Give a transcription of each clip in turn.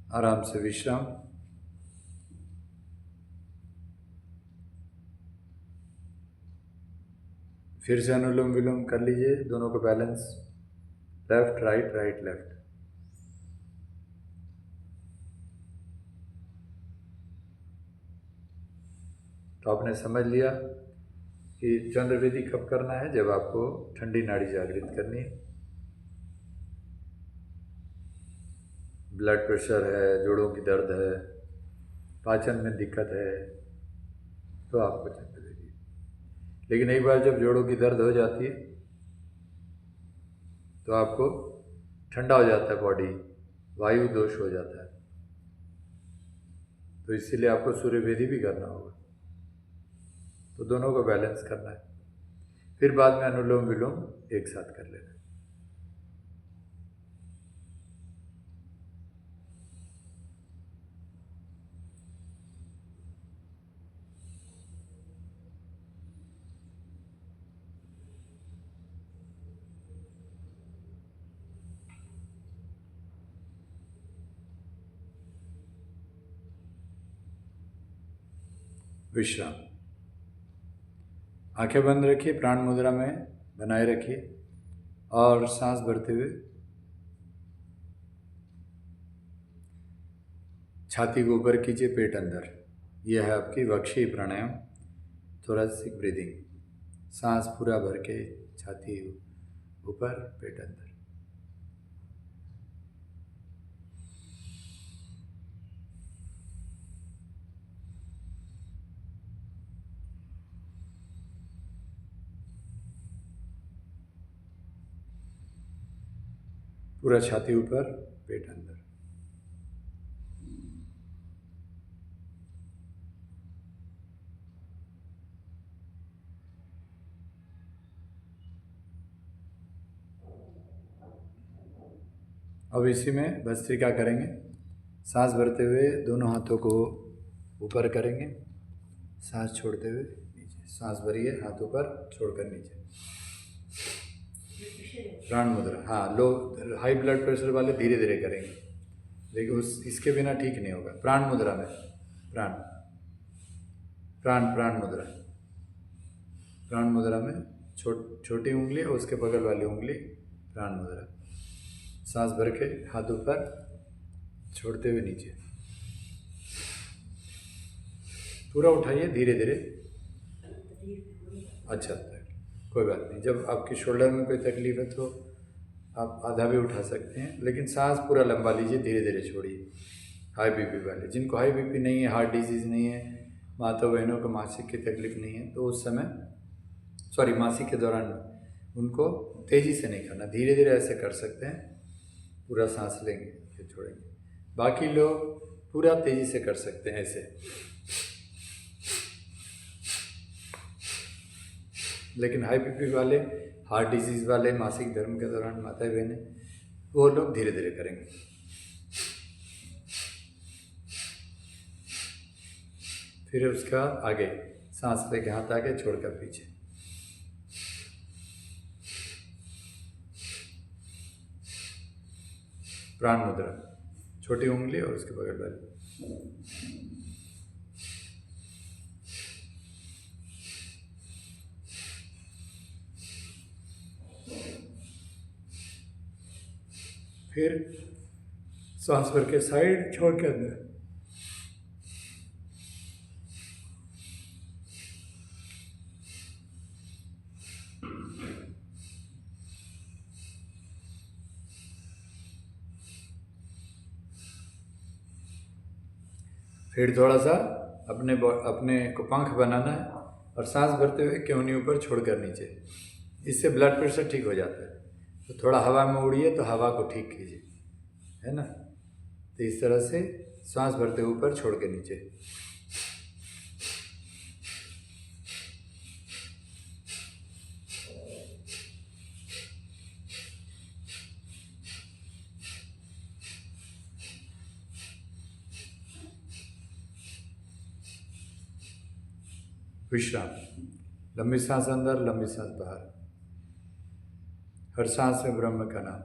आराम से विश्राम। फिर से अनुलोम विलोम कर लीजिए, दोनों को balance, left right right left. तो आपने समझ लिया कि चंद्रवेदी कब करना है, जब आपको ठंडी नाड़ी जागृत करनी है। ब्लड प्रेशर है, जोड़ों की दर्द है, पाचन में दिक्कत है, तो आपको चंद्रवेदी। लेकिन एक बार जब जोड़ों की दर्द हो जाती है तो आपको ठंडा हो जाता है बॉडी, वायु दोष हो जाता है, तो इसीलिए आपको सूर्यवेदी भी करना होगा। तो दोनों को बैलेंस करना है, फिर बाद में अनुलोम विलोम एक साथ कर लेना। विश्राम। आंखें बंद रखिए, प्राण मुद्रा में बनाए रखिए और सांस भरते हुए छाती को ऊपर कीजिए, पेट अंदर। यह है आपकी वक्षीय प्राणायाम, थोरैसिक ब्रीदिंग। सांस पूरा भर के छाती ऊपर, पेट अंदर। पूरा छाती ऊपर, पेट अंदर। अब इसी में भस्त्रिका करेंगे। सांस भरते हुए दोनों हाथों को ऊपर करेंगे, सांस छोड़ते हुए नीचे। सांस भरिए, हाथ ऊपर, छोड़कर नीचे। प्राण मुद्रा। हाँ, लो हाई ब्लड प्रेशर वाले धीरे धीरे करेंगे, लेकिन इसके बिना ठीक नहीं होगा। प्राण मुद्रा में, प्राण प्राण प्राण मुद्रा। प्राण मुद्रा में छोटी उंगली और उसके बगल वाली उंगली प्राण मुद्रा। सांस भर के हाथ ऊपर, छोड़ते हुए नीचे। पूरा उठाइए धीरे धीरे। अच्छा, कोई बात नहीं। जब आपकी शोल्डर में कोई तकलीफ है तो आप आधा भी उठा सकते हैं, लेकिन सांस पूरा लंबा लीजिए, धीरे धीरे छोड़िए। हाई बीपी वाले, जिनको हाई बीपी नहीं है, हार्ट डिजीज़ नहीं है, माता बहनों को मासिक की तकलीफ नहीं है, तो उस समय मासिक के दौरान उनको तेज़ी से नहीं करना, धीरे धीरे ऐसे कर सकते हैं। पूरा सांस लेंगे फिर छोड़ेंगे। बाकी लोग पूरा तेज़ी से कर सकते हैं ऐसे, लेकिन हाई बीपी वाले, हार्ट डिजीज़ वाले, मासिक धर्म के दौरान माताएं बहनें, वो लोग धीरे धीरे करेंगे। फिर उसका आगे सांस लेके हाथ आगे, छोड़कर पीछे। प्राण मुद्रा, छोटी उंगली और उसके बगल वाली। फिर सांस भर के साइड, छोड़ के अंदर। फिर थोड़ा सा अपने को पंख बनाना है और सांस भरते हुए केहनी ऊपर, छोड़कर नीचे। इससे ब्लड प्रेशर ठीक हो जाता है। तो थोड़ा हवा में उड़िए, तो हवा को ठीक कीजिए, है ना। तो इस तरह से सांस भरते हुए ऊपर, छोड़ के नीचे। विश्राम। लंबी सांस अंदर, लंबी सांस बाहर। हर सांस में ब्रह्म का नाम।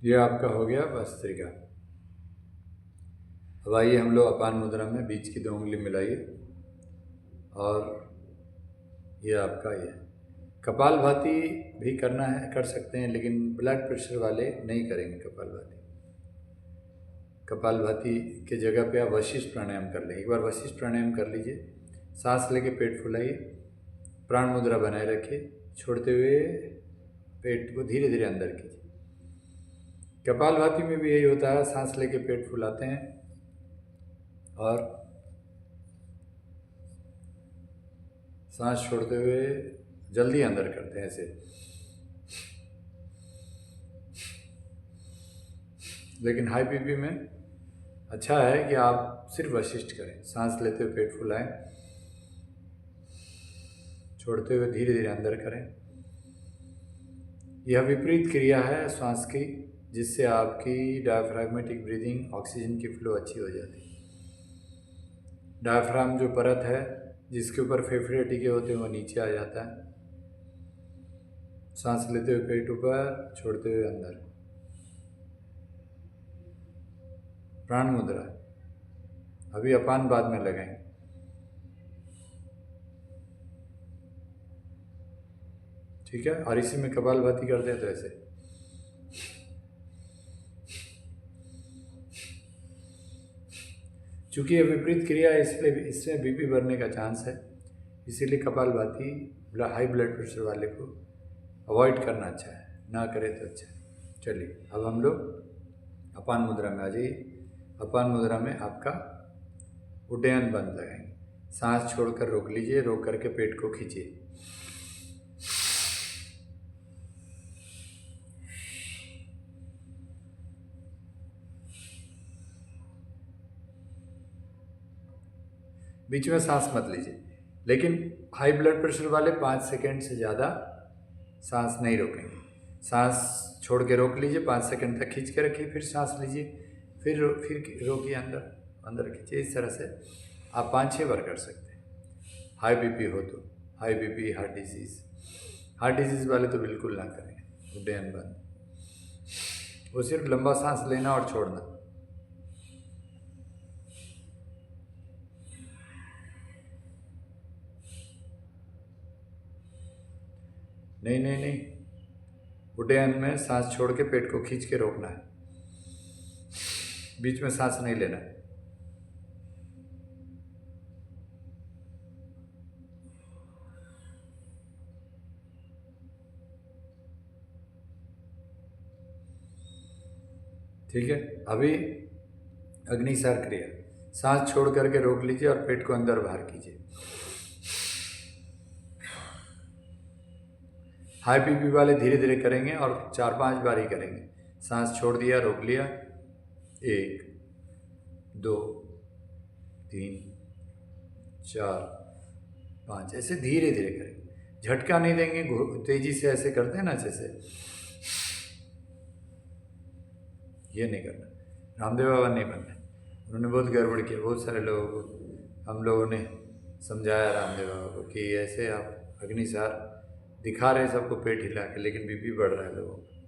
ये आपका हो गया भस्त्रिका। अब आइए हम लोग अपान मुद्रा में बीच की 2 उंगली मिलाइए और ये आपका ये कपालभाति भी करना है, कर सकते हैं, लेकिन ब्लड प्रेशर वाले नहीं करेंगे कपालभाति। कपालभाति के जगह पे आप वशिष्ठ प्राणायाम कर लें। एक बार वशिष्ठ प्राणायाम कर लीजिए, सांस लेके पेट फुलाइए, प्राण मुद्रा बनाए रखिए, छोड़ते हुए पेट को धीरे धीरे अंदर कीजिए। कपालभाति में भी यही होता है, सांस लेके पेट फुलाते हैं और सांस छोड़ते हुए जल्दी अंदर करते हैं ऐसे। लेकिन हाई बीपी में अच्छा है कि आप सिर्फ वशिष्ठ करें, सांस लेते हुए पेट फुलाएं, छोड़ते हुए धीरे धीरे अंदर करें। यह विपरीत क्रिया है श्वास की, जिससे आपकी डायफ्रागमेटिक ब्रीदिंग, ऑक्सीजन की फ्लो अच्छी हो जाती है। डायफ्राम जो परत है जिसके ऊपर फेफड़े टिके होते हैं वो नीचे आ जाता है। सांस लेते हुए पेट ऊपर, छोड़ते हुए अंदर। प्राण मुद्रा अभी अपान बाद में लगाएं। ठीक है, और इसी में कपालभाति करते हैं तो ऐसे। चूँकि ये विपरीत क्रिया है, इसलिए इसमें बीपी बढ़ने का चांस है, इसीलिए कपालभाति हाई ब्लड प्रेशर वाले को अवॉइड करना अच्छा है, ना करें तो अच्छा है। चलिए अब हम लोग अपान मुद्रा में आ जाइए। अपान मुद्रा में आपका उड्डयन बंद लगाएंगे। सांस छोड़कर रोक लीजिए, रोक करके पेट को खींचिए। बीच में सांस मत लीजिए, लेकिन हाई ब्लड प्रेशर वाले 5 सेकंड से ज़्यादा सांस नहीं रोकेंगे। सांस छोड़ के रोक लीजिए, 5 सेकंड तक खींच के रखिए, फिर सांस लीजिए, फिर रोकिए, अंदर खींचिए। इस तरह से आप 5-6 बार कर सकते हैं। हाई बीपी हो तो, हाई बीपी, हार्ट डिजीज़ वाले तो बिल्कुल ना करें, उड्डयन बंद। वो सिर्फ लंबा सांस लेना और छोड़ना। नहीं, उड्डयन में सांस छोड़ के पेट को खींच के रोकना है, बीच में सांस नहीं लेना है। ठीक है, अभी अग्निसार क्रिया, सांस छोड़ करके रोक लीजिए और पेट को अंदर बाहर कीजिए। हाई बीपी वाले धीरे धीरे करेंगे और 4-5 बार ही करेंगे। सांस छोड़ दिया, रोक लिया, 1 2 3 4 5, ऐसे धीरे धीरे करेंगे, झटका नहीं देंगे। तेजी से ऐसे करते हैं ना जैसे, ये नहीं करना। रामदेव बाबा नहीं बनना, उन्होंने बहुत गड़बड़ किया। बहुत सारे लोगों को हम लोगों ने समझाया रामदेव बाबा को कि ऐसे आप अग्निसार दिखा रहे सबको पेट हिला के, लेकिन बीपी बढ़ रहा है लोगों का।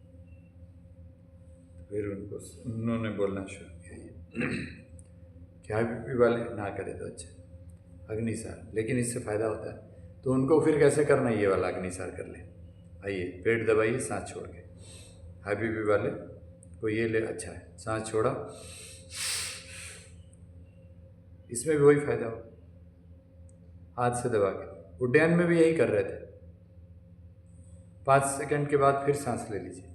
फिर उन्होंने बोलना शुरू किया कि हाई बीपी वाले ना करें तो अच्छा अग्निसार, लेकिन इससे फ़ायदा होता है। तो उनको फिर कैसे करना, ये वाला अग्निसार कर लें। आइए, पेट दबाइए सांस छोड़ के। हाई बीपी वाले को ये ले, अच्छा है, सांस छोड़ा, इसमें भी वही फ़ायदा हो, हाथ से दबा के। उड्डयन में भी यही कर रहे थे। 5 सेकंड के बाद फिर सांस ले लीजिए।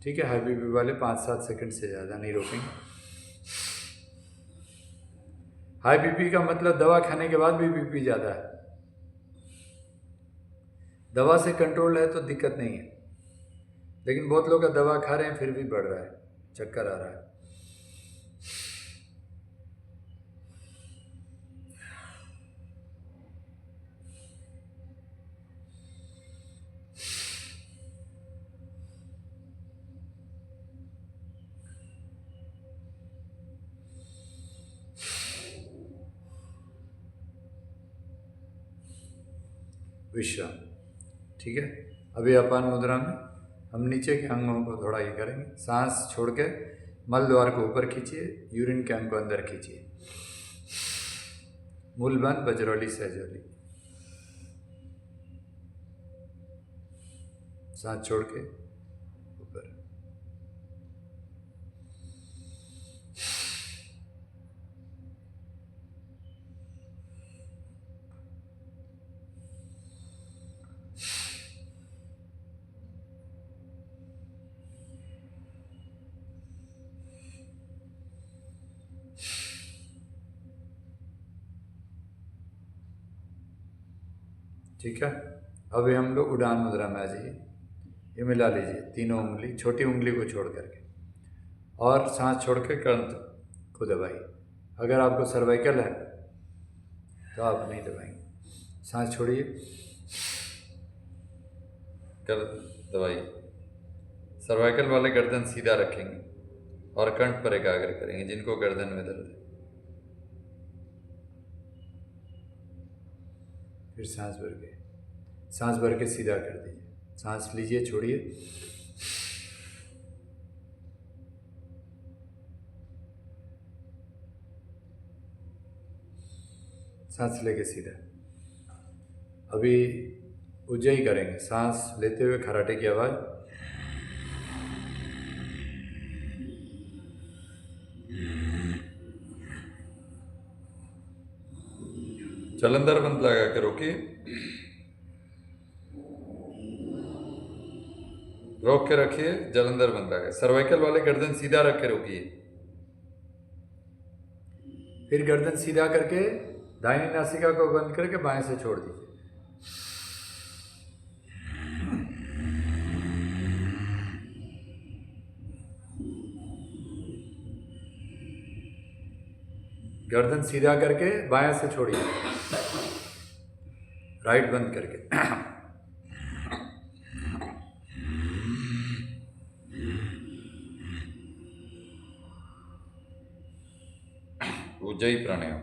ठीक है, हाई बीपी वाले 5-7 सेकंड से ज़्यादा नहीं रोकेंगे। हाई बीपी का मतलब दवा खाने के बाद भी बीपी ज़्यादा है। दवा से कंट्रोल है तो दिक्कत नहीं है, लेकिन बहुत लोग का दवा खा रहे हैं फिर भी बढ़ रहा है, चक्कर आ रहा है। विश्राम। ठीक है, अभी अपान मुद्रा में हम नीचे के अंगों को थोड़ा ये करेंगे। सांस छोड़ के मल द्वार को ऊपर खींचिए, यूरिन के अंग को अंदर खींचिए। मूलबंद, बजरौली, सहजौली। सांस छोड़ के ऊपर। ठीक है, अभी हम लोग उड़ान मुद्रा में आ जाइए। ये मिला लीजिए तीनों उंगली, छोटी उंगली को छोड़ करके, और सांस छोड़ के कर्ण को दबाइए। अगर आपको सर्वाइकल है तो आप नहीं दबाएंगे। सांस छोड़िए, कर दबाइए। सर्वाइकल वाले गर्दन सीधा रखेंगे और कंठ पर एकाग्र करेंगे, जिनको गर्दन में दर्द है। फिर सांस भर के सीधा कर दीजिए। सांस लीजिए, छोड़िए। सांस लेके सीधा। अभी उज्जयी करेंगे। सांस लेते हुए खराटे की आवाज़। जलंधर बंद लगा के रोकिए, रोक के रखिए, जलंधर बंद लगा। सर्वाइकल वाले गर्दन सीधा रख के रोकिए। फिर गर्दन सीधा करके दाहिनी नासिका को बंद करके बाएं से छोड़ दीजिए। गर्दन सीधा करके बाएं से छोड़िए, राइट बंद करके। उज्जयी प्राणायाम।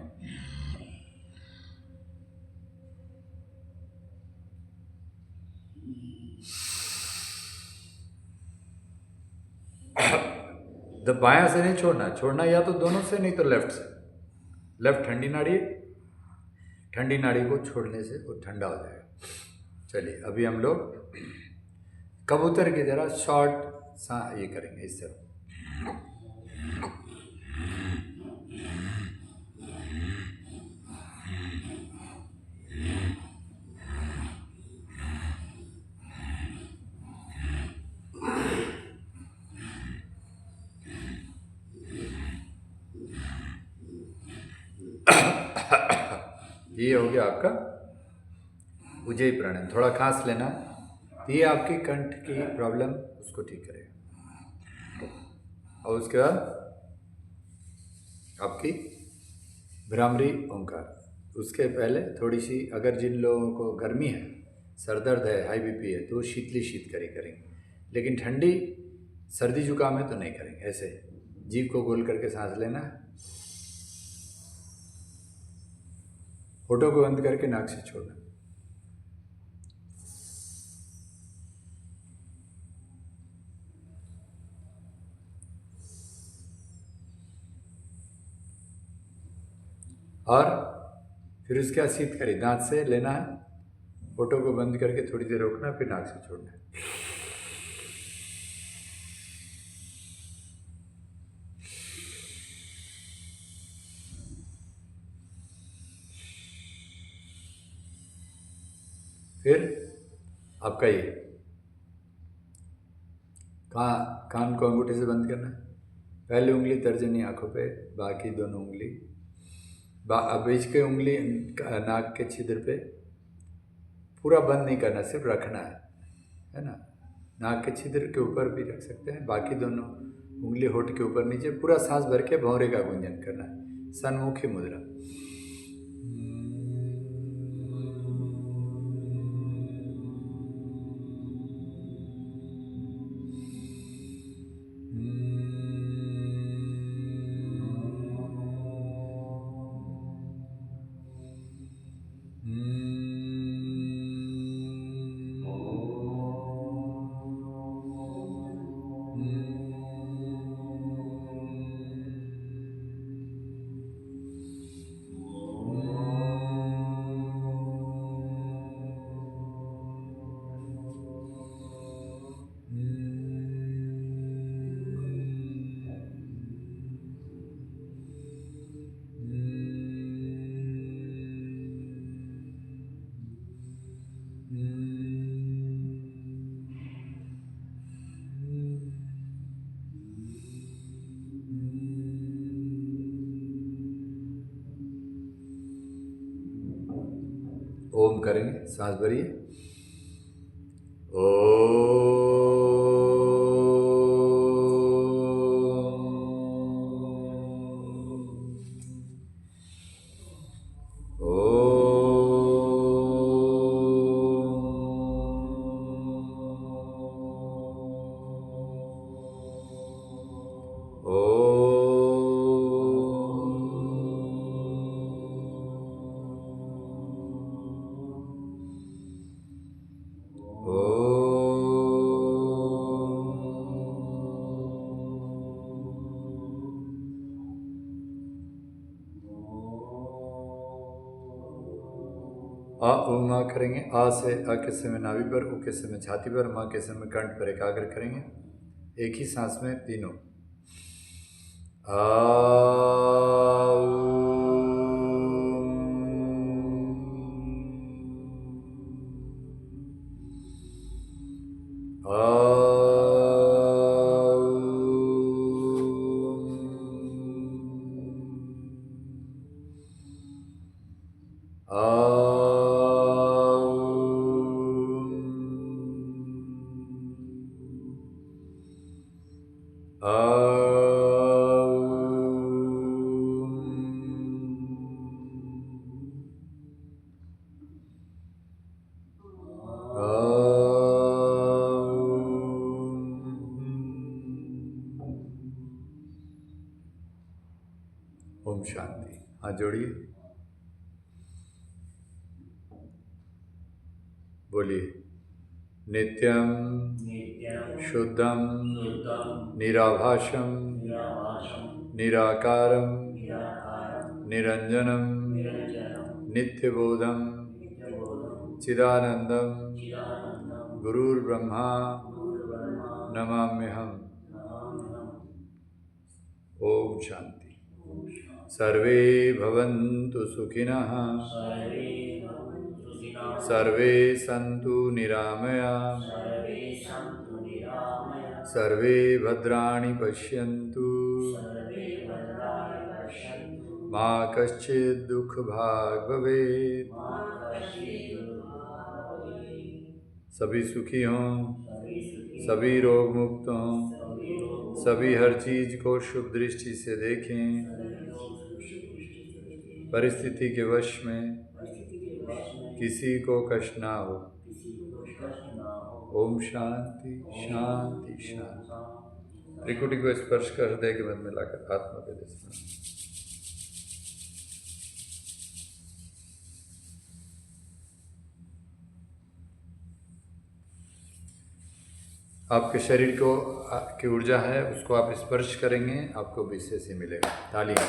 बायां से नहीं छोड़ना या तो दोनों से, नहीं तो लेफ्ट से। लेफ्ट ठंडी नाड़ी को छोड़ने से वो ठंडा हो जाएगा। चलिए अभी हम लोग कबूतर की तरह शॉर्ट ये करेंगे इस तरह। ये हो गया आपका उज्जयी प्राणायाम। थोड़ा खांस लेना, तो ये आपकी कंठ की प्रॉब्लम उसको ठीक करेगा। और उसके बाद आपकी भ्रामरी ओंकार। उसके पहले थोड़ी सी, अगर जिन लोगों को गर्मी है, सर दर्द है, हाई बीपी है, तो वो शीतली करेंगे। लेकिन ठंडी सर्दी जुकाम है तो नहीं करेंगे। ऐसे जीभ को गोल करके सांस लेना है, होठों को बंद करके नाक से छोड़ना। और फिर उसके बाद शीतकारी दांत से लेना है, होठों को बंद करके थोड़ी देर रोकना, फिर नाक से छोड़ना है। फिर आपका ये कान को अंगूठे से बंद करना है। पहली उंगली तर्जनी आंखों पे, बाकी दोनों उंगली बीच की उंगली नाक के छिद्र पे। पूरा बंद नहीं करना, सिर्फ रखना है ना। नाक के छिद्र के ऊपर भी रख सकते हैं, बाकी दोनों उंगली होठ के ऊपर नीचे। पूरा सांस भर के भौरे का गुंजन करना है, सन्मुखी मुद्रा। ओम करेंगे, सांस भरिए। ओ आ उमा करेंगे। आ से अ के समय नाभि पर, उ के समय छाती पर, मा के समय कंठ पर एकाग्र करेंगे, एक ही सांस में तीनों। ओम शांति। हाथ जोड़िए, बोलिए। नित्यम शुद्धम निराभाषम निराकारम निरंजनम नित्यबोधम चिदानंदम गुरुर्ब्रह्मा नमाम्यहम्। ओम शांति। सर्वे भवन्तु सुखिनः, सर्वे सन्तु निरामयाः, सर्वे भद्राणि पश्यन्तु, मा कश्चित् दुःखभाग् भवेत्। सभी सुखी हों, सभी रोग मुक्त हों, सभी हर चीज को शुभ दृष्टि से देखें, परिस्थिति के वश में किसी को कष्ट ना हो। ओम शांति शांति शांति। त्रिकुटी को स्पर्श कर हृदय के मध्य में लाकर आत्मा के दर्शन। आपके शरीर को की ऊर्जा है, उसको आप स्पर्श करेंगे, आपको विशेष ही मिलेगा। तालियां।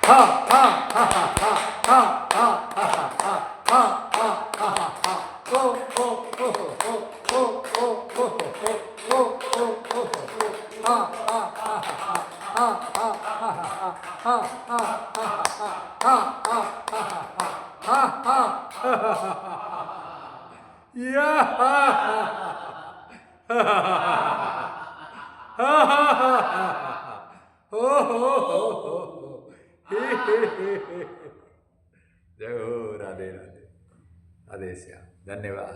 हा हा हा हा हा हा हा हा हा हा हा हा हा। ओ ओ ओ ओ ओ ओ ओ ओ ओ ओ ओ। हा हा हा हा हा हा हा हा हा हा हा। या हा हा हो हो हो। जय हो। राधे राधे। राधे श्याम। धन्यवाद।